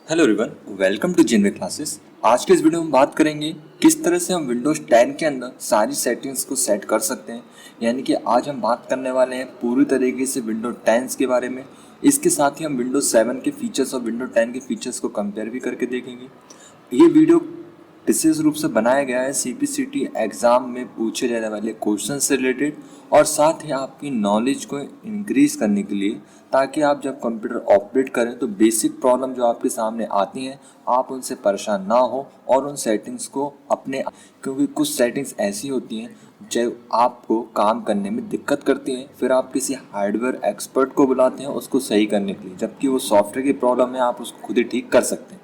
Hello everyone, welcome to Genway classes. आज के इस वीडियो में बात करेंगे किस तरह से हम विंडोज 10 के अंदर सारी सेटिंग्स को सेट कर सकते हैं। यानी कि आज हम बात करने वाले हैं पूरी तरीके से विंडोज 10 के बारे में। इसके साथ ही हम विंडोज 7 के फीचर्स और विंडोज 10 के फीचर्स को कंपेयर भी करके देखेंगे। ये वीडियो विशेष रूप से बनाया गया है सीपीसीटी एग्जाम में पूछे जाने वाले क्वेश्चन से रिलेटेड और साथ ही आपकी नॉलेज को इंक्रीज करने के लिए, ताकि आप जब कंप्यूटर ऑपरेट करें तो बेसिक प्रॉब्लम जो आपके सामने आती हैं आप उनसे परेशान ना हो और उन सेटिंग्स को अपने, क्योंकि कुछ सेटिंग्स ऐसी होती हैं जो आपको काम करने में दिक्कत करती हैं, फिर आप किसी हार्डवेयर एक्सपर्ट को बुलाते हैं उसको सही करने के लिए, जबकि वो सॉफ्टवेयर की प्रॉब्लम है आप उसको खुद ही ठीक कर सकते हैं।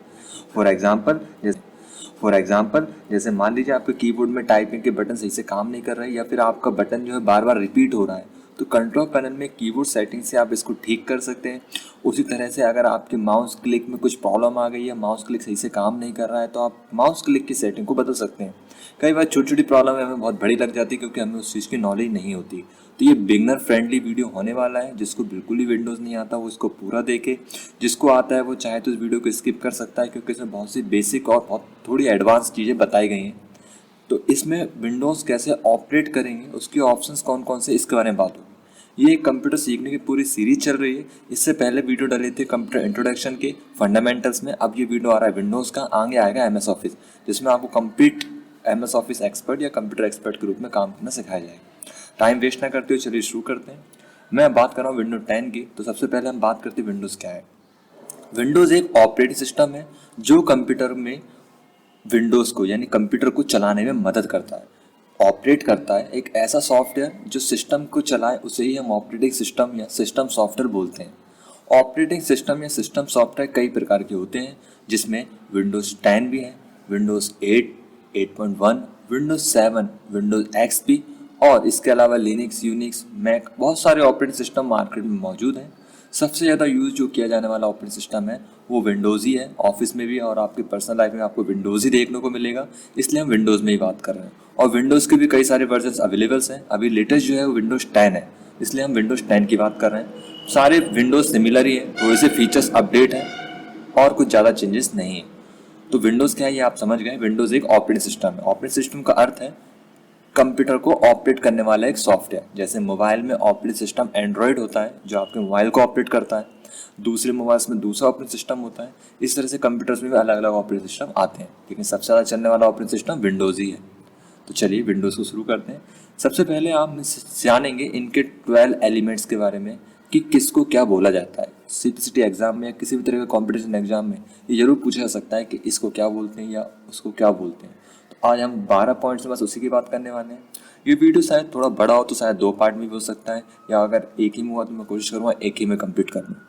फॉर एग्जाम्पल जैसे मान लीजिए आपके कीबोर्ड में टाइपिंग के बटन सही से काम नहीं कर रहे हैं या फिर आपका बटन जो है बार बार रिपीट हो रहा है, तो कंट्रोल पैनल में कीबोर्ड सेटिंग से आप इसको ठीक कर सकते हैं। उसी तरह से अगर आपके माउस क्लिक में कुछ प्रॉब्लम आ गई है, माउस क्लिक सही से काम नहीं कर रहा है, तो आप माउस क्लिक की सेटिंग को बदल सकते हैं। कई बार छोटी छोटी प्रॉब्लम हमें बहुत बड़ी लग जाती है क्योंकि हमें उस चीज़ की नॉलेज नहीं होती। तो ये बिगनर फ्रेंडली वीडियो होने वाला है। जिसको बिल्कुल ही विंडोज़ नहीं आता वो इसको पूरा देखे, जिसको आता है वो चाहे तो इस वीडियो को स्किप कर सकता है क्योंकि इसमें बहुत सी बेसिक और बहुत थोड़ी एडवांस चीज़ें बताई गई हैं। तो इसमें विंडोज़ कैसे ऑपरेट करेंगे, उसके ऑप्शंस कौन कौन से, इसके बारे में बात होगी। ये कंप्यूटर सीखने की पूरी सीरीज चल रही है। इससे पहले वीडियो डाले थे कंप्यूटर इंट्रोडक्शन के फंडामेंटल्स में, अब ये वीडियो आ रहा है विंडोज़ का, आगे आएगा एमएस ऑफिस, जिसमें आपको कंप्लीट एमएस ऑफिस एक्सपर्ट या कंप्यूटर एक्सपर्ट के रूप में काम करना सिखाया जाएगा। टाइम वेस्ट ना करते हुए चलिए शुरू करते हैं। मैं बात कर रहा हूँ विंडोज 10 की, तो सबसे पहले हम बात करते हैं विंडोज़ क्या है। विंडोज़ एक ऑपरेटिंग सिस्टम है जो कंप्यूटर में विंडोज़ को यानी कंप्यूटर को चलाने में मदद करता है, ऑपरेट करता है। एक ऐसा सॉफ्टवेयर जो सिस्टम को चलाए उसे ही हम ऑपरेटिंग सिस्टम या सिस्टम सॉफ्टवेयर बोलते हैं। ऑपरेटिंग सिस्टम या सिस्टम सॉफ्टवेयर कई प्रकार के होते हैं, जिसमें विंडोज़ 10 भी है, विंडोज़ 8, 8.1, विंडोज़ 7, विंडोज़ एक्सपी और इसके अलावा लिनक्स, यूनिक्स, मैक, बहुत सारे ऑपरेटिंग सिस्टम मार्केट में मौजूद हैं। सबसे ज़्यादा यूज़ जो किया जाने वाला ऑपरेटिंग सिस्टम है वो विंडोज़ ही है। ऑफिस में भी और आपकी पर्सनल लाइफ में आपको विंडोज़ ही देखने को मिलेगा, इसलिए हम विंडोज़ में ही बात कर रहे हैं। और विंडोज़ के भी कई सारे वर्जन अवेलेबल्स हैं। अभी लेटेस्ट जो है वो विंडोज़ 10 है, इसलिए हम विंडोज़ 10 की बात कर रहे हैं। सारे विंडोज़ सिमिलर ही है, थोड़े से फीचर्स अपडेट हैं और कुछ ज़्यादा चेंजेस नहीं है। तो विंडोज़ क्या है ये आप समझ गए। विंडोज़ एक ऑपरेटिंग सिस्टम है। ऑपरेटिंग सिस्टम का अर्थ है कंप्यूटर को ऑपरेट करने वाला एक सॉफ्टवेयर। जैसे मोबाइल में ऑपरेटिंग सिस्टम एंड्रॉयड होता है जो आपके मोबाइल को ऑपरेट करता है, दूसरे मोबाइल्स में दूसरा ऑपरेटिंग सिस्टम होता है। इस तरह से कंप्यूटर्स में भी अलग अलग ऑपरेटिंग सिस्टम आते हैं, लेकिन सबसे ज़्यादा चलने वाला ऑपरेटिंग सिस्टम विंडोज़ ही है। तो चलिए विंडोज़ को शुरू करते हैं। सबसे पहले आप जानेंगे इनके 12 एलिमेंट्स के बारे में कि किसको क्या बोला जाता है। सीपीसीटी एग्जाम में या किसी भी तरह का कॉम्पिटिशन एग्जाम में ये जरूर पूछा जा सकता है कि इसको क्या बोलते हैं या उसको क्या बोलते हैं। तो आज हम 12 पॉइंट्स में बस उसी की बात करने वाले हैं। ये वीडियो शायद थोड़ा बड़ा हो तो शायद 2 पार्ट में भी हो सकता है, या अगर एक ही में हुआ तो मैं कोशिश करूँगा एक ही में कंप्लीट करना।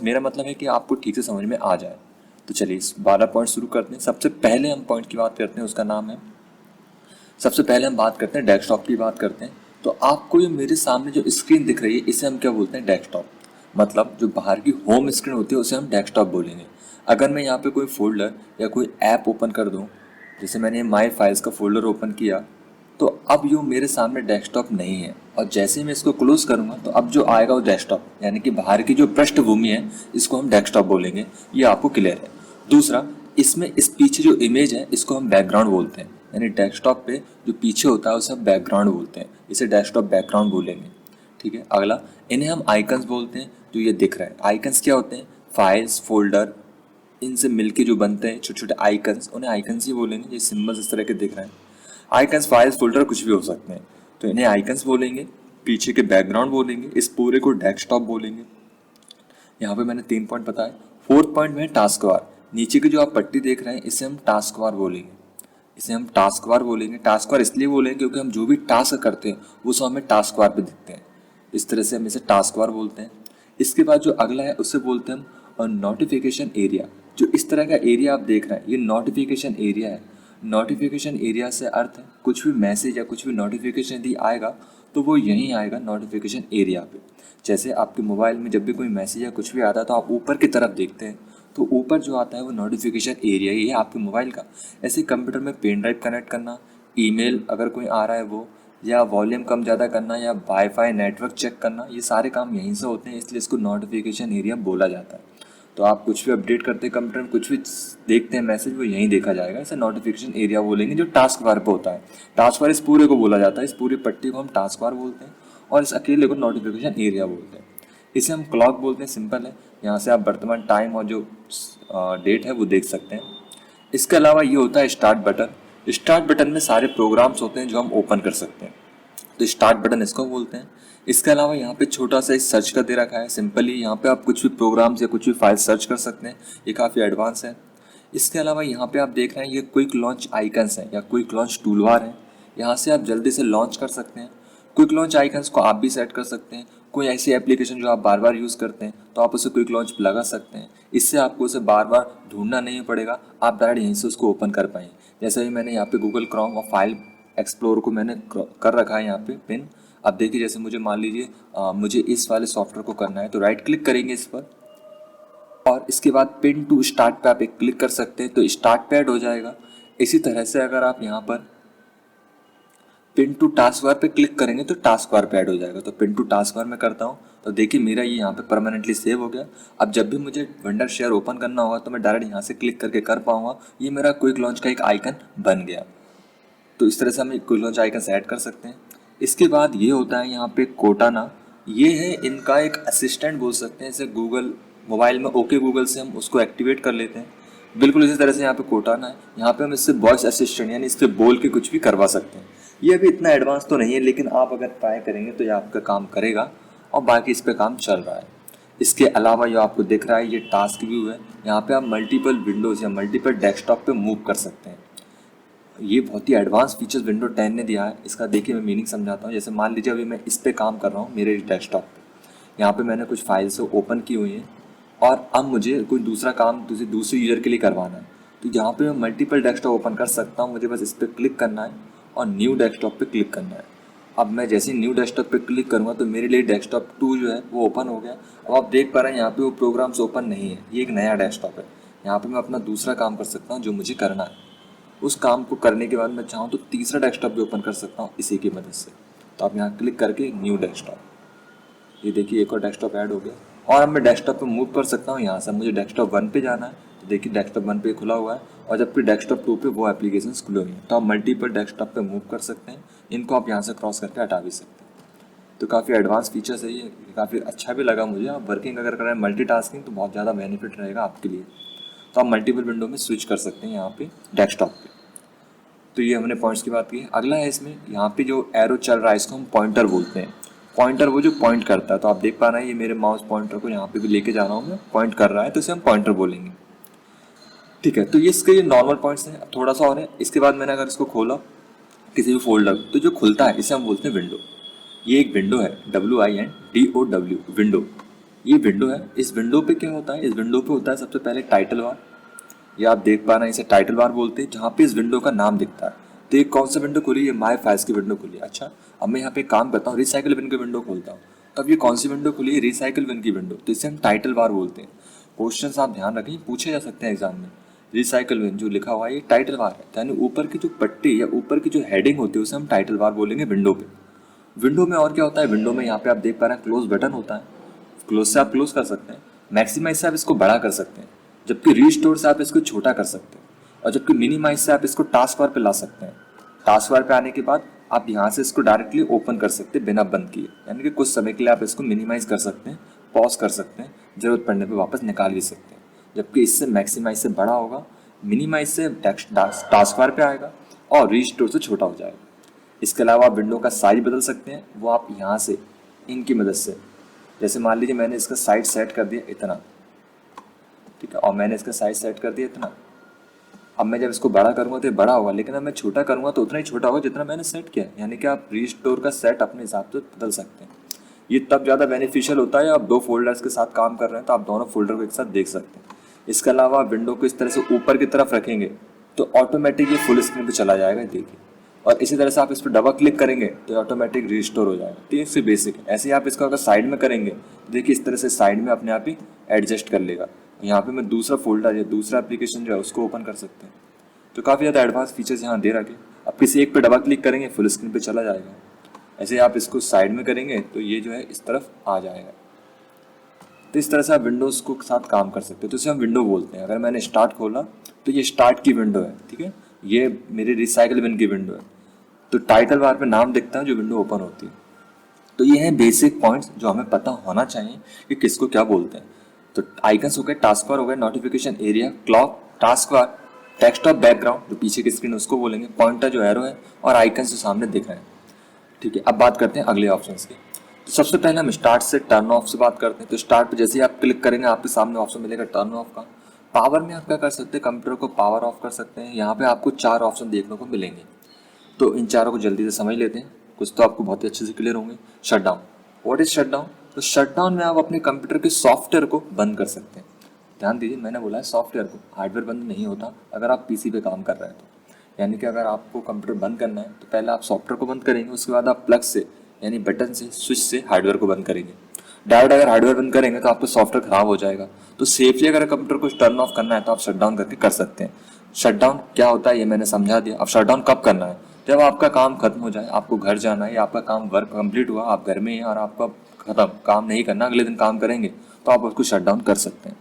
मेरा मतलब है कि आपको ठीक से समझ में आ जाए। तो चलिए इस 12 पॉइंट शुरू करते हैं। सबसे पहले हम पॉइंट की बात करते हैं, उसका नाम है, सबसे पहले हम बात करते हैं डेस्कटॉप की बात करते हैं। तो आपको ये मेरे सामने जो स्क्रीन दिख रही है इसे हम क्या बोलते हैं, डेस्कटॉप। मतलब जो बाहर की होम स्क्रीन होती है उसे हम डेस्कटॉप बोलेंगे। अगर मैं यहाँ पे कोई फोल्डर या कोई ऐप ओपन कर दूँ, जैसे मैंने माई फाइल्स का फोल्डर ओपन किया, तो अब यो मेरे सामने डेस्कटॉप नहीं है। और जैसे ही मैं इसको क्लोज करूँगा तो अब जो आएगा वो डेस्कटॉप, यानी कि बाहर की जो पृष्ठभूमि है इसको हम डेस्कटॉप बोलेंगे। ये आपको क्लियर है। दूसरा, इसमें इस पीछे जो इमेज है इसको हम बैकग्राउंड बोलते हैं, यानी डेस्कटॉप पे जो पीछे होता है उसे हम बैकग्राउंड बोलते हैं, इसे डेस्कटॉप बैकग्राउंड बोलेंगे। ठीक है। अगला, इन्हें हम आइकन्स बोलते हैं। जो ये दिख रहा है, आइकन्स क्या होते हैं, फाइल्स, फोल्डर, इनसे मिलके जो बनते हैं छोटे छोटे आइकन्स, उन्हें आइकन्स ही बोलेंगे। ये सिंबल्स इस तरह के दिख रहे हैं। आइकन्स, फाइल्स, फोल्डर कुछ भी हो सकते हैं, तो इन्हें आइकन्स बोलेंगे। पीछे के बैकग्राउंड बोलेंगे। इस पूरे को डेस्कटॉप बोलेंगे। यहाँ पे मैंने 3 पॉइंट बताए। 4th पॉइंट में टास्क बार। नीचे की जो आप पट्टी देख रहे हैं इसे हम टास्क बार बोलेंगे। इसे हम टास्क बार बोलेंगे। टास्क बार इसलिए बोलेंगे क्योंकि हम जो भी टास्क करते हैं वो सब हमें टास्क बार पे दिखते हैं, इस तरह से हम इसे टास्क बार बोलते हैं। इसके बाद जो अगला है उससे बोलते हैं हम नोटिफिकेशन एरिया। जो इस तरह का एरिया आप देख रहे हैं ये नोटिफिकेशन एरिया है। नोटिफिकेशन एरिया से अर्थ है कुछ भी मैसेज या कुछ भी नोटिफिकेशन यदि आएगा तो वो यहीं आएगा नोटिफिकेशन एरिया पे। जैसे आपके मोबाइल में जब भी कोई मैसेज या कुछ भी आता है तो आप ऊपर की तरफ देखते हैं, तो ऊपर जो आता है वो नोटिफिकेशन एरिया ही है आपके मोबाइल का। ऐसे कंप्यूटर में पेन ड्राइव कनेक्ट करना, ईमेल अगर कोई आ रहा है वो, या वॉल्यूम कम ज़्यादा करना, या वाईफाई नेटवर्क चेक करना, ये सारे काम यहीं से होते हैं, इसलिए इसको नोटिफिकेशन एरिया बोला जाता है। तो आप कुछ भी अपडेट करते हैं कंप्यूटर में, कुछ भी देखते हैं मैसेज, वो यहीं देखा जाएगा। इसे नोटिफिकेशन एरिया बोलेंगे जो टास्क बार पे होता है। टास्क बार इस पूरे को बोला जाता है, इस पूरी पट्टी को हम टास्क बार बोलते हैं और इस अकेले को नोटिफिकेशन एरिया बोलते हैं। इसे हम क्लॉक बोलते हैं, सिंपल है। यहाँ से आप वर्तमान टाइम और जो डेट है वो देख सकते हैं। इसके अलावा ये होता है स्टार्ट बटन। स्टार्ट बटन में सारे प्रोग्राम्स होते हैं जो हम ओपन कर सकते हैं, तो स्टार्ट बटन इसको बोलते हैं। इसके अलावा यहाँ पे छोटा सा एक सर्च का दे रखा है, सिंपली यहाँ पे आप कुछ भी प्रोग्राम्स या कुछ भी फाइल सर्च कर सकते हैं, ये काफ़ी एडवांस है। इसके अलावा यहाँ पे आप देख रहे हैं ये क्विक लॉन्च आइकन्स हैं या क्विक लॉन्च टूल बार है। यहाँ से आप जल्दी से लॉन्च कर सकते हैं। क्विक लॉन्च आइकन्स को आप भी सेट कर सकते हैं। कोई ऐसी एप्लीकेशन जो आप बार बार यूज़ करते हैं तो आप उसे क्विक लॉन्च लगा सकते हैं। इससे आपको उसे बार बार ढूंढना नहीं पड़ेगा, आप डायरेक्ट यहीं से उसको ओपन कर पाएँ। जैसे ही मैंने यहाँ पे गूगल क्रोम और फाइल एक्सप्लोर को मैंने कर रखा है यहाँ पे पिन। अब देखिए जैसे मुझे मान लीजिए मुझे इस वाले सॉफ्टवेयर को करना है, तो राइट क्लिक करेंगे इस पर और इसके बाद पिन टू स्टार्ट पे आप एक क्लिक कर सकते हैं, तो स्टार्ट पे ऐड हो जाएगा। इसी तरह से अगर आप यहाँ पर पिन टू टास्क बार पे क्लिक करेंगे तो टास्क बार पे ऐड हो जाएगा। तो पिन टू टास्क बार में करता हूँ, तो देखिए मेरा ये यहाँ पे परमानेंटली सेव हो गया। अब जब भी मुझे वेंडर शेयर ओपन करना होगा तो मैं डायरेक्ट यहाँ से क्लिक करके कर पाऊंगा। ये मेरा क्विक लॉन्च का एक आइकन बन गया। तो इस तरह से हम क्विक लॉन्च आइकन ऐड कर सकते हैं। इसके बाद ये होता है यहाँ पे कोटाना, ये है इनका एक असिस्टेंट बोल सकते हैं। जैसे गूगल मोबाइल में ओके गूगल से हम उसको एक्टिवेट कर लेते हैं, बिल्कुल इसी तरह से यहाँ पे कोटाना है। यहाँ पे हम इससे वॉइस असिस्टेंट यानी इससे बोल के कुछ भी करवा सकते हैं। ये अभी इतना एडवांस तो नहीं है, लेकिन आप अगर ट्राई करेंगे तो ये आपका काम करेगा और बाकी इस पर काम चल रहा है। इसके अलावा जो आपको दिख रहा है ये टास्क व्यू है। यहाँ पे आप मल्टीपल विंडोज़ या मल्टीपल डेस्कटॉप पे मूव कर सकते हैं। ये बहुत ही एडवांस फीचर्स विंडो 10 ने दिया है। इसका देखिए मैं मीनिंग समझाता हूँ। जैसे मान लीजिए अभी मैं इस पे काम कर रहा हूँ मेरे डेस्कटॉप पे, यहाँ पे मैंने कुछ फाइल्स ओपन की हुई हैं और अब मुझे कोई दूसरा काम दूसरे यूजर के लिए करवाना है, तो यहाँ पे मैं मल्टीपल डेस्कटॉप ओपन कर सकता हूँ। मुझे बस इस पर क्लिक करना है और न्यू डेस्कटॉप पे क्लिक करना है। अब मैं जैसे ही न्यू डेस्कटॉप पे क्लिक करूँगा तो मेरे लिए डेस्कटॉप 2 जो है वो ओपन हो गया। अब आप देख पा रहे हैं यहाँ पे वो प्रोग्राम्स ओपन नहीं है, ये एक नया डेस्कटॉप है। यहाँ पे मैं अपना दूसरा काम कर सकता हूँ जो मुझे करना है। उस काम को करने के बाद मैं चाहूँ तो तीसरा डेस्कटॉप भी ओपन कर सकता हूँ इसी की मदद से। तो आप यहाँ क्लिक करके न्यू डेस्कटॉप, ये देखिए एक और डेस्कटॉप ऐड हो गया। और अब मैं डेस्कटॉप पे मूव कर सकता हूँ। यहाँ से मुझे डेस्कटॉप 1 पे जाना है, तो देखिए डेस्कटॉप 1 पे खुला हुआ है और जबकि डेस्कटॉप 2 पे वो एप्लीकेशन खुले हुई हैं। तो आप मल्टीपल डेस्कटॉप पे मूव कर सकते हैं, इनको आप यहाँ से क्रॉस करके हटा भी सकते हैं। तो काफ़ी एडवांस फीचर्स है ये, काफ़ी अच्छा भी लगा मुझे। आप वर्किंग अगर कर रहे हैं मल्टीटास्किंग तो बहुत ज़्यादा बेनिफिट रहेगा आपके लिए। तो आप मल्टीपल विंडो में स्विच कर सकते हैं यहाँ पे डेस्कटॉप पे। तो ये हमने पॉइंट्स की बात की। अगला है इसमें यहाँ पे जो एरो चल रहा है इसको हम पॉइंटर बोलते हैं। पॉइंटर वो जो पॉइंट करता है, तो आप देख पा रहे हैं ये मेरे माउस पॉइंटर को यहाँ पे भी लेके जा रहा हूँ मैं, पॉइंट कर रहा है, तो इसे हम पॉइंटर बोलेंगे। ठीक है, तो ये इसके नॉर्मल पॉइंट्स हैं। अब थोड़ा सा और है। इसके बाद मैंने अगर इसको खोला किसी भी फोल्डर, तो जो खुलता है इसे हम बोलते हैं विंडो। ये एक विंडो है, WINDOW विंडो। ये विंडो है। इस विंडो पे क्या होता है, इस विंडो पे होता है सबसे पहले टाइटल बार। ये आप देख पा रहे हैं, इसे टाइटल बार बोलते हैं, जहाँ पे इस विंडो का नाम दिखता है। तो ये कौन सा विंडो खुली है, माई फाइल्स की विंडो खुली है। अच्छा, अब मैं यहाँ पे काम करता हूँ, रिसाइकिल बिन की विंडो खोलता हूँ, तब ये कौन सी विंडो खुली है, रिसाइकिल बिन की विंडो। तो इसे हम टाइटल बार बोलते हैं। क्वेश्चन आप ध्यान रखें, पूछे जा सकते हैं एग्जाम में। रिसाइकिल बिन जो लिखा हुआ है ये टाइटल बार है, यानी ऊपर की जो पट्टी या ऊपर की जो हेडिंग होती है उसे हम टाइटल बार बोलेंगे विंडो पे। विंडो में और क्या होता है, विंडो में यहाँ पे आप देख पा रहे हैं क्लोज बटन होता है। क्लोज से आप क्लोज कर सकते हैं, मैक्सिमाइज से आप इसको बड़ा कर सकते हैं, जबकि रीस्टोर से आप इसको छोटा कर सकते हैं, और जबकि मिनिमाइज से आप इसको टास्क बार पे ला सकते हैं। टास्क बार पे आने के बाद आप यहाँ से इसको डायरेक्टली ओपन कर सकते हैं बिना बंद किए, यानी कि कुछ समय के लिए आप इसको मिनिमाइज कर सकते हैं, पॉज कर सकते हैं, जरूरत पड़ने पे वापस निकाल भी सकते हैं। जबकि इससे मैक्सिमाइज से बड़ा होगा, मिनिमाइज से टास्क बार पे आएगा और रीस्टोर से छोटा हो जाएगा। इसके अलावा आप विंडो का साइज बदल सकते हैं, वो आप यहाँ से इनकी मदद से, जैसे मान लीजिए मैंने इसका साइज सेट कर दिया इतना, ठीक है, और मैंने इसका साइज सेट कर दिया इतना। अब मैं जब इसको बड़ा करूँगा तो ये बड़ा होगा, लेकिन अब मैं छोटा करूँगा तो उतना ही छोटा होगा जितना मैंने सेट किया। यानी कि आप रीस्टोर का सेट अपने हिसाब से बदल सकते हैं। ये तब ज़्यादा बेनिफिशियल होता है आप 2 फोल्डर्स के साथ काम कर रहे हैं, तो आप दोनों फोल्डर को एक साथ देख सकते हैं। इसके अलावा विंडो को इस तरह से ऊपर की तरफ रखेंगे तो ऑटोमेटिक ये फुल स्क्रीन पर चला जाएगा, देखिए। और इसी तरह से आप इस पर डबल क्लिक करेंगे तो ऑटोमेटिक रिस्टोर हो जाएगा। तो ये इससे बेसिक है। ऐसे ही आप इसको अगर साइड में करेंगे तो देखिए इस तरह से साइड में अपने आप ही एडजस्ट कर लेगा। यहाँ पे मैं दूसरा फोल्डर या दूसरा एप्लीकेशन जो है उसको ओपन कर सकते हैं। तो काफ़ी ज़्यादा एडवांस फीचर्स यहाँ दे रखे। अब किसी एक पे डबल क्लिक करेंगे फुल स्क्रीन पे चला जाएगा। ऐसे आप इसको साइड में करेंगे तो ये जो है इस तरफ आ जाएगा। तो इस तरह से आप विंडोज़ को साथ काम कर सकते हो। तो इसे हम विंडो बोलते हैं। अगर मैंने स्टार्ट खोला तो ये स्टार्ट की विंडो है, ठीक है, ये मेरी रिसाइकल बिन की विंडो है। तो टाइटल बार पे नाम दिखता है जो विंडो ओपन होती है। तो ये हैं बेसिक पॉइंट्स जो हमें पता होना चाहिए कि किसको क्या बोलते हैं। तो आइकन्स हो गए, टास्क बार हो गए, notification area, clock, task bar, text of background जो पीछे की स्क्रीन उसको बोलेंगे, पॉइंटर जो एरो है, और आइकन्स जो सामने दिख रहे हैं। ठीक है, अब बात करते हैं अगले ऑप्शंस की। तो सबसे पहले हम स्टार्ट से टर्न ऑफ से बात करते हैं। तो स्टार्ट पे जैसे ही आप क्लिक करेंगे आपके सामने ऑप्शन मिलेगा टर्न ऑफ का। पावर में आप क्या कर सकते हैं, कंप्यूटर को पावर ऑफ कर सकते हैं। यहाँ पे आपको 4 ऑप्शन देखने को मिलेंगे। तो इन चारों को जल्दी से समझ लेते हैं, कुछ तो आपको बहुत ही अच्छे से क्लियर होंगे। Shutdown, what is shutdown? तो शटडाउन में आप अपने कंप्यूटर के सॉफ्टवेयर को बंद कर सकते हैं। ध्यान दीजिए, मैंने बोला है सॉफ्टवेयर को, हार्डवेयर बंद नहीं होता अगर आप पीसी पे काम कर रहे हैं तो। यानी कि अगर आपको कंप्यूटर बंद करना है तो पहले आप सॉफ्टवेयर को बंद करेंगे, उसके बाद आप प्लग से यानी बटन से, स्विच से हार्डवेयर को बंद करेंगे। डायरेक्ट अगर हार्डवेयर बंद करेंगे तो आपका सॉफ्टवेयर खराब हो जाएगा। तो सेफली अगर कंप्यूटर को टर्न ऑफ करना है तो आप शटडाउन करके कर सकते हैं। शटडाउन क्या होता है ये मैंने समझा दिया। अब शटडाउन कब करना है? जब आपका काम खत्म हो जाए, आपको घर जाना है या आपका काम वर्क कंप्लीट हुआ, आप घर में हैं और आपका खत्म, काम नहीं करना, अगले दिन काम करेंगे, तो आप उसको शटडाउन कर सकते हैं।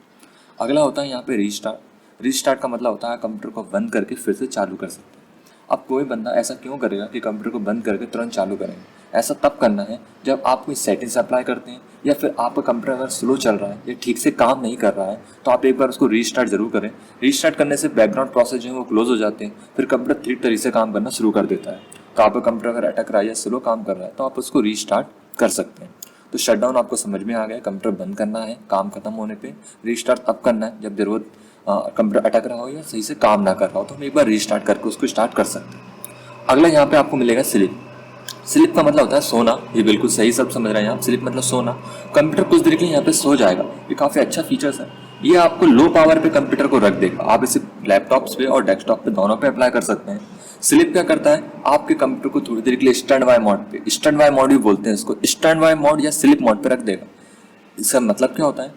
अगला होता है यहाँ पे रीस्टार्ट। रीस्टार्ट का मतलब होता है कंप्यूटर को बंद करके फिर से चालू कर सकते हैं। अब कोई बंदा ऐसा क्यों करेगा कि कंप्यूटर को बंद करके तुरंत चालू करेंगे? ऐसा तब करना है जब आप कोई सेटिंग्स अप्लाई करते हैं या फिर आपका कंप्यूटर अगर स्लो चल रहा है या ठीक से काम नहीं कर रहा है तो आप एक बार उसको रीस्टार्ट जरूर करें। रीस्टार्ट करने से बैकग्राउंड प्रोसेस जो है वो क्लोज हो जाते हैं, फिर कंप्यूटर ठीक तरीके से काम करना शुरू कर देता है। तो आपका कंप्यूटर अगर अटक रहा है या स्लो काम कर रहा है तो आप उसको रीस्टार्ट कर सकते हैं। तो शटडाउन आपको समझ में आ गया, कंप्यूटर बंद करना है काम खत्म होने पे। रीस्टार्ट तब करना है जब जरूरत कंप्यूटर अटक रहा हो या सही से काम ना कर रहा हो, तो हम एक बार रीस्टार्ट करके उसको स्टार्ट कर सकते हैं। अगला यहाँ पे आपको मिलेगा स्लीप। स्लीप का मतलब होता है सोना। ये बिल्कुल सही सब समझ रहे हैं आप, स्लीप मतलब सोना। कंप्यूटर कुछ देर के लिए यहाँ पे सो जाएगा। ये काफ़ी अच्छा फीचर्स है। ये आपको लो पावर पे कंप्यूटर को रख देगा। आप इसे लैपटॉप्स पे और डेस्कटॉप पे दोनों पे अप्लाई कर सकते हैं। स्लीप क्या करता है, आपके कंप्यूटर को थोड़ी देर के लिए स्टैंड बाय मोड पे, स्टैंड बाय मोड भी बोलते हैं इसको, स्टैंड बाय मोड या स्लीप मोड पे रख देगा। इसका मतलब क्या होता है?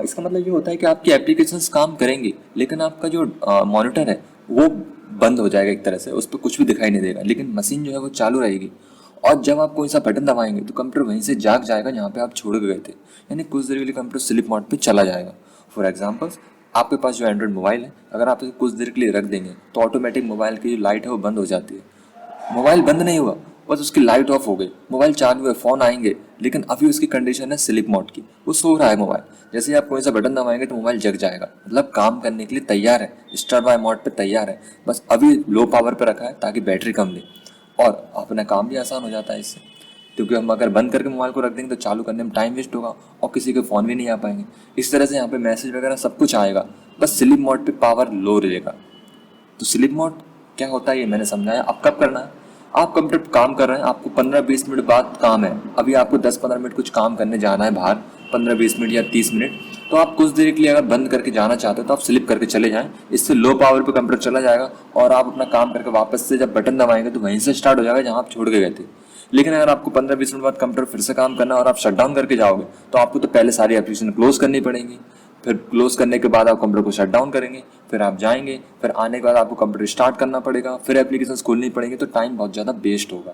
इसका मतलब ये होता है कि आपकी एप्लीकेशंस काम करेंगी लेकिन आपका जो मॉनिटर है वो बंद हो जाएगा एक तरह से, उस पर कुछ भी दिखाई नहीं देगा, लेकिन मशीन जो है वो चालू रहेगी। और जब आप कोई सा बटन दबाएंगे तो कंप्यूटर वहीं से जाग जाएगा जहाँ पे आप छोड़ के गए थे, यानी कुछ देर के लिए कंप्यूटर स्लीप मोड पे चला जाएगा। फॉर एग्जांपल, आपके पास जो एंड्रॉइड मोबाइल है, अगर आप इसे कुछ देर के लिए रख देंगे तो ऑटोमेटिक मोबाइल की जो लाइट है वो बंद हो जाती है। मोबाइल बंद नहीं हुआ, बस उसकी लाइट ऑफ हो गई, मोबाइल चालू है, फोन आएंगे, लेकिन अभी उसकी कंडीशन है स्लीप मोड की, वो सो रहा है मोबाइल। जैसे ही आप कोई सा बटन दबाएंगे तो मोबाइल जग जाएगा, मतलब काम करने के लिए तैयार है, स्टार्ट बाय मोड पे तैयार है, बस अभी लो पावर पे रखा है ताकि बैटरी कम ले और अपना काम भी आसान हो जाता है इससे। क्योंकि हम अगर बंद करके मोबाइल को रख देंगे तो चालू करने में टाइम वेस्ट होगा और किसी के फ़ोन भी नहीं आ पाएंगे। इस तरह से यहाँ पे मैसेज वगैरह सब कुछ आएगा, बस स्लीप मोड पे पावर लो रहेगा। तो स्लीप मोड क्या होता है ये मैंने समझाया। अब कब करना है? आप कंप्यूटर पर काम कर रहे हैं, आपको 15-20 मिनट बाद काम है, अभी आपको 10-15 मिनट कुछ काम करने जाना है बाहर, 15-20 मिनट या 30 मिनट, तो आप कुछ देर के लिए अगर बंद करके जाना चाहते हो तो आप स्लिप करके चले जाएं। इससे लो पावर पे कंप्यूटर चला जाएगा और आप अपना काम करके वापस से जब बटन दबाएंगे तो वहीं से स्टार्ट हो जाएगा जहां आप छोड़ के गए थे। लेकिन अगर आपको 15-20 मिनट बाद कंप्यूटर फिर से काम करना है और आप शट डाउन करके जाओगे तो आपको तो पहले सारी एप्लीकेशन क्लोज करनी पड़ेंगी, फिर क्लोज करने के बाद आप कंप्यूटर को शट डाउन करेंगे, फिर आप जाएंगे, फिर आने के बाद आपको कंप्यूटर स्टार्ट करना पड़ेगा, फिर एप्लीकेशन खोलनी पड़ेंगी, तो टाइम बहुत ज़्यादा वेस्ट होगा।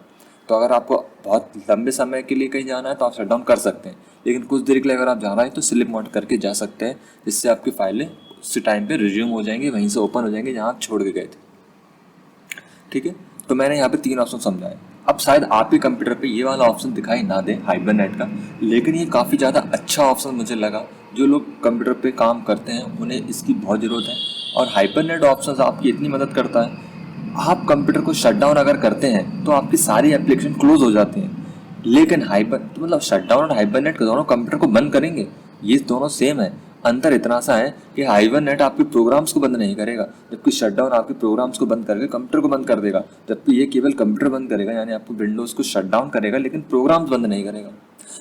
तो अगर आपको बहुत लंबे समय के लिए कहीं जाना है तो आप शट डाउन कर सकते हैं, लेकिन कुछ देर के लिए अगर आप जा रहे हैं तो स्लिप मोड करके जा सकते हैं, जिससे आपकी फाइलें उसी टाइम पे रिज्यूम हो जाएंगी, वहीं से ओपन हो जाएंगे जहाँ आप छोड़ के गए थे। ठीक है, तो मैंने यहाँ पे 3 ऑप्शन समझाए। अब शायद आपके कंप्यूटर पे ये वाला ऑप्शन दिखाई ना दे हाइबरनेट का, लेकिन ये काफ़ी ज़्यादा अच्छा ऑप्शन मुझे लगा। जो लोग कंप्यूटर पे काम करते हैं उन्हें इसकी बहुत ज़रूरत है, और हाइबरनेट ऑप्शन आपकी इतनी मदद करता है, आप कंप्यूटर को शट डाउन अगर करते हैं तो आपकी सारी एप्लीकेशन क्लोज हो जाती हैं। लेकिन तो मतलब शट डाउन और हाइबरनेट दोनों कंप्यूटर को बंद करेंगे, ये दोनों सेम है। अंतर इतना सा है कि हाइबरनेट आपके प्रोग्राम्स को बंद नहीं करेगा, जबकि शट डाउन आपके प्रोग्राम्स को बंद करके कंप्यूटर को बंद कर देगा। जबकि ये केवल कंप्यूटर बंद करेगा, यानी आपको विंडोज़ को शट डाउन करेगा लेकिन प्रोग्राम्स बंद नहीं करेगा।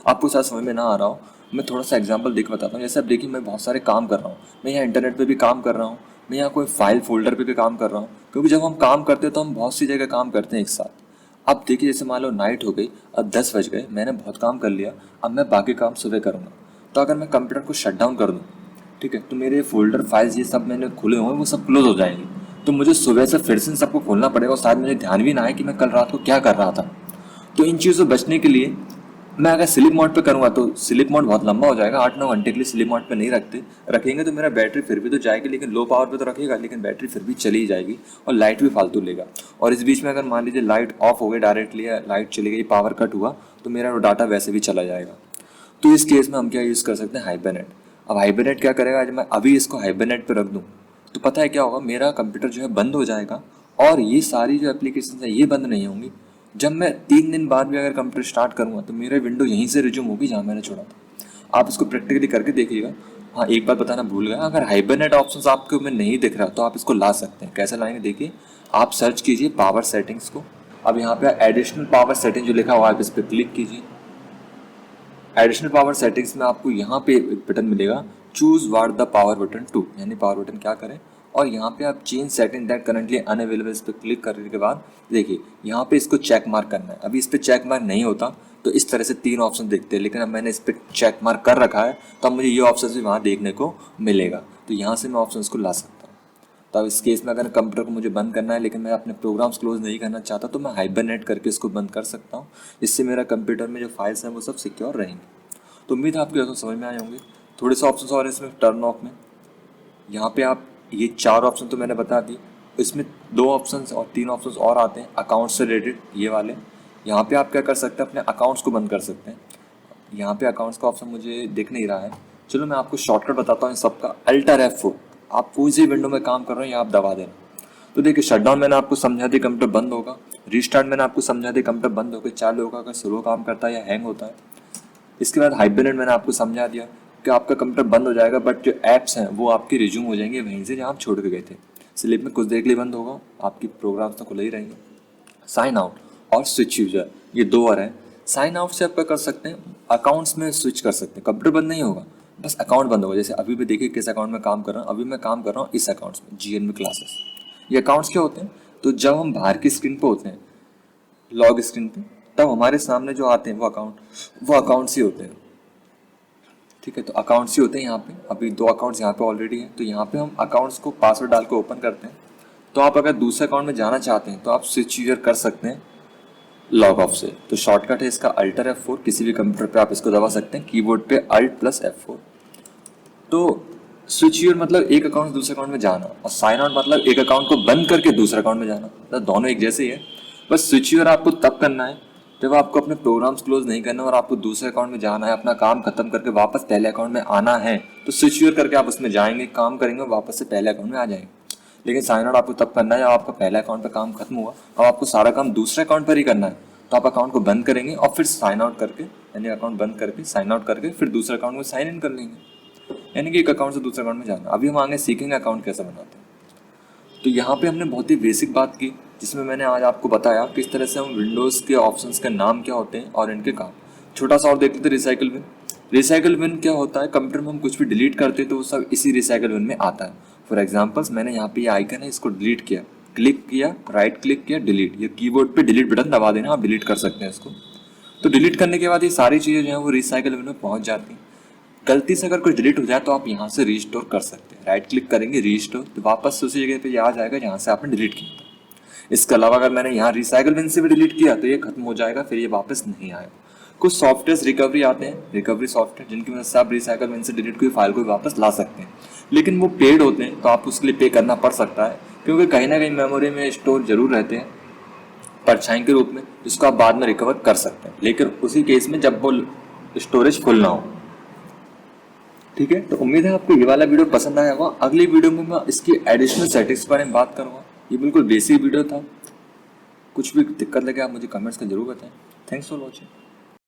आपको शायद समझ में ना आ रहा हो, मैं थोड़ा सा एग्जाम्पल देख बताता हूँ। जैसे अब देखिए, मैं बहुत सारे काम कर रहा हूँ, मैं यहाँ इंटरनेट पर भी काम कर रहा हूँ, मैं यहाँ कोई फाइल फोल्डर पे भी काम कर रहा हूँ, क्योंकि जब हम काम करते हैं तो हम बहुत सी जगह काम करते हैं एक साथ। अब देखिए, जैसे मान लो नाइट हो गई, अब 10 बज गए, मैंने बहुत काम कर लिया, अब मैं बाकी काम सुबह करूँगा। तो अगर मैं कंप्यूटर को शट डाउन कर दूँ, ठीक है, तो मेरे फोल्डर फाइल्स ये सब मैंने खुले हुए हैं वो सब क्लोज हो जाएंगे। तो मुझे सुबह से फिर से सबको खोलना पड़ेगा और शायद मुझे ध्यान भी ना आए कि मैं कल रात को क्या कर रहा था। तो इन चीज़ों से बचने के लिए मैं अगर स्लीप मोड पे करूँगा तो स्लीप मोड बहुत लंबा हो जाएगा, 8-9 घंटे के लिए स्लीप मोड पे नहीं रखेंगे तो मेरा बैटरी फिर भी तो जाएगी, लेकिन लो पावर पे तो रखेगा लेकिन बैटरी फिर भी चली जाएगी और लाइट भी फालतू लेगा। और इस बीच में अगर मान लीजिए लाइट ऑफ हो गई डायरेक्टली या लाइट चली गई, पावर कट हुआ, तो मेरा वो डाटा वैसे भी चला जाएगा। तो इस केस में हम क्या यूज़ कर सकते हैं, हाइबरनेट। अब हाइबरनेट क्या करेगा, जब मैं अभी इसको हाइबरनेट पे रख दूँ तो पता है क्या होगा, मेरा कंप्यूटर जो है बंद हो जाएगा और ये सारी जो एप्लीकेशन है ये बंद नहीं होंगी। जब मैं 3 दिन बाद भी अगर कंप्यूटर स्टार्ट करूँगा तो मेरा विंडो यहीं से रिज्यूम होगी जहाँ मैंने छोड़ा था। आप इसको प्रैक्टिकली करके देखिएगा। हाँ, एक बात बताना भूल गया, अगर हाइबरनेट ऑप्शंस आपको में नहीं दिख रहा तो आप इसको ला सकते हैं। कैसे लाएंगे देखिए, आप सर्च कीजिए पावर सेटिंग्स को। अब यहाँ पे एडिशनल पावर सेटिंग जो लिखा हुआ है आप इस पर क्लिक कीजिए। एडिशनल पावर सेटिंग्स में आपको यहाँ पे एक बटन मिलेगा, choose what the power button to, यानी पावर बटन क्या करें। और यहाँ पे आप change setting that currently unavailable, इस पर क्लिक करने के बाद देखिए यहाँ पे इसको चेक मार्क करना है। अभी इस पर चेक मार्क नहीं होता तो इस तरह से 3 ऑप्शन देखते हैं, लेकिन अब मैंने इस पर चेक मार्क कर रखा है तो अब मुझे ये ऑप्शन भी वहाँ देखने को मिलेगा। तो यहाँ से मैं ऑप्शन को ला सकता हूँ। तो अब इस केस में अगर कंप्यूटर को मुझे बंद करना है लेकिन मैं अपने प्रोग्राम्स क्लोज नहीं करना चाहता तो मैं हाइबरनेट करके इसको बंद कर सकता हूँ। इससे मेरा कंप्यूटर में जो फाइल्स हैं वो सब सिक्योर रहेंगे। तो उम्मीद है आपके समझ में आए होंगे। थोड़े से ऑप्शन और इसमें टर्न ऑफ में, यहाँ पे आप ये 4 ऑप्शन तो मैंने बता दी, इसमें 2 ऑप्शंस और 3 ऑप्शंस और आते हैं अकाउंट से रिलेटेड, ये वाले। यहाँ पे आप क्या कर सकते हैं, अपने अकाउंट्स को बंद कर सकते हैं। यहाँ पे अकाउंट्स का ऑप्शन मुझे दिख नहीं रहा है, चलो मैं आपको शॉर्टकट बताता हूँ इन सबका। अल्टर F4, आप कोई सी विंडो में काम कर रहे हैं या आप दबा देना। तो देखिए, शटडाउन मैंने आपको समझा दिया, कंप्यूटर बंद होगा। रीस्टार्ट मैंने आपको समझा दिया, कंप्यूटर बंद होकर चालू होगा अगर स्लो काम करता है या हैंग होता है। इसके बाद हाइबरनेट मैंने आपको समझा दिया कि आपका कंप्यूटर बंद हो जाएगा बट जो ऐप्स हैं वो आपके रिज्यूम हो जाएंगे वहीं से जहाँ आप छोड़ के गए थे। स्लीप में कुछ देर के लिए बंद होगा, आपकी प्रोग्राम्स तो खुले ही रहेंगे। साइन आउट और स्विच यूजर, ये 2 और हैं। साइन आउट से आप क्या कर सकते हैं, अकाउंट्स में स्विच कर सकते हैं। कंप्यूटर बंद नहीं होगा, बस अकाउंट बंद होगा। जैसे अभी भी देखिए किस अकाउंट में काम कर रहा हूँ, अभी मैं काम कर रहा हूँ इस अकाउंट्स में, GNV क्लासेस। ये अकाउंट्स क्या होते हैं, तो जब हम बाहर की स्क्रीन पर होते हैं, लॉग स्क्रीन पर, तब हमारे सामने जो आते हैं वो अकाउंट्स ही होते हैं। ठीक है, तो अकाउंट्स ही होते हैं यहाँ पे। अभी 2 अकाउंट्स यहाँ पे ऑलरेडी हैं, तो यहाँ पे हम अकाउंट्स को पासवर्ड डाल के ओपन करते हैं। तो आप अगर दूसरे अकाउंट में जाना चाहते हैं तो आप स्विच यूजर कर सकते हैं लॉग ऑफ से। तो शॉर्टकट है इसका अल्टर F4, किसी भी कंप्यूटर पे आप इसको दबा सकते हैं, कीबोर्ड पे Alt+F4। तो स्विच यूजर मतलब एक अकाउंट से दूसरे अकाउंट में जाना, और साइन आउट मतलब एक अकाउंट को बंद करके दूसरे अकाउंट में जाना। मतलब दोनों एक जैसे ही है, बस स्विच यूजर आपको तब करना है जब आपको अपने प्रोग्राम्स क्लोज नहीं करना और आपको दूसरे अकाउंट में जाना है, अपना काम खत्म करके वापस पहले अकाउंट में आना है, तो स्विच यूजर करके आप उसमें जाएंगे, काम करेंगे और वापस से पहले अकाउंट में आ जाएंगे। लेकिन साइन आउट आपको तब करना है जब आपका पहले अकाउंट पे काम खत्म हुआ और आपको सारा काम दूसरे अकाउंट पर ही करना है। तो आप अकाउंट को बंद करेंगे और फिर साइन आउट करके, यानी अकाउंट बंद करके साइन आउट करके फिर दूसरे अकाउंट में साइन इन कर लेंगे, यानी कि एक अकाउंट से दूसरे अकाउंट में जाना। अभी हम आगे सीखेंगे अकाउंट कैसे बनाते हैं। तो यहाँ पे हमने बहुत ही बेसिक बात की, जिसमें मैंने आज आपको बताया किस तरह से हम विंडोज़ के ऑप्शंस के नाम क्या होते हैं और इनके काम। छोटा सा और देख लेते, रिसाइकल बिन। रिसाइकल बिन क्या होता है, कंप्यूटर में हम कुछ भी डिलीट करते हैं तो वो सब इसी रिसाइकल बिन में आता है। फॉर एग्जाम्पल्स, मैंने यहाँ पे ये आइकन है, इसको डिलीट किया, क्लिक किया, राइट क्लिक किया, डिलीट। ये कीबोर्ड पे डिलीट बटन दबा देना, आप डिलीट कर सकते हैं इसको। तो डिलीट करने के बाद ये सारी चीज़ें जो हैं वो रिसाइकल बिन में पहुँच जाती हैं। गलती से अगर कुछ डिलीट हो जाए तो आप यहाँ से रीस्टोर कर सकते हैं। राइट क्लिक करेंगे, रीस्टोर, तो वापस उसी जगह पे ये आ जाएगा जहाँ से आपने डिलीट किया था। इसके अलावा अगर मैंने यहाँ रिसाइकल बिन से भी डिलीट किया तो ये खत्म हो जाएगा, फिर ये वापस नहीं आएगा। कुछ सॉफ्टवेयर रिकवरी आते हैं, रिकवरी सॉफ्टवेयर, जिनकी वजह से आप रिसाइकल बिन से डिलीट हुई फाइल को वापस ला सकते हैं, लेकिन वो पेड होते हैं तो आप उसके लिए पे करना पड़ सकता है, क्योंकि कहीं ना कहीं मेमोरी में स्टोर जरूर रहते हैं परछाई के रूप में, जिसको आप बाद में रिकवर कर सकते हैं, लेकिन उसी केस में जब वो स्टोरेज फुल ना हो। ठीक है, तो उम्मीद है आपको ये वाला वीडियो पसंद आया होगा। अगली वीडियो में मैं इसकी एडिशनल सेटिंग्स के बारे में बात करूँगा। ये बिल्कुल बेसिक वीडियो था, कुछ भी दिक्कत लगे आप मुझे कमेंट्स में जरूर बताएं। Thanks for watching.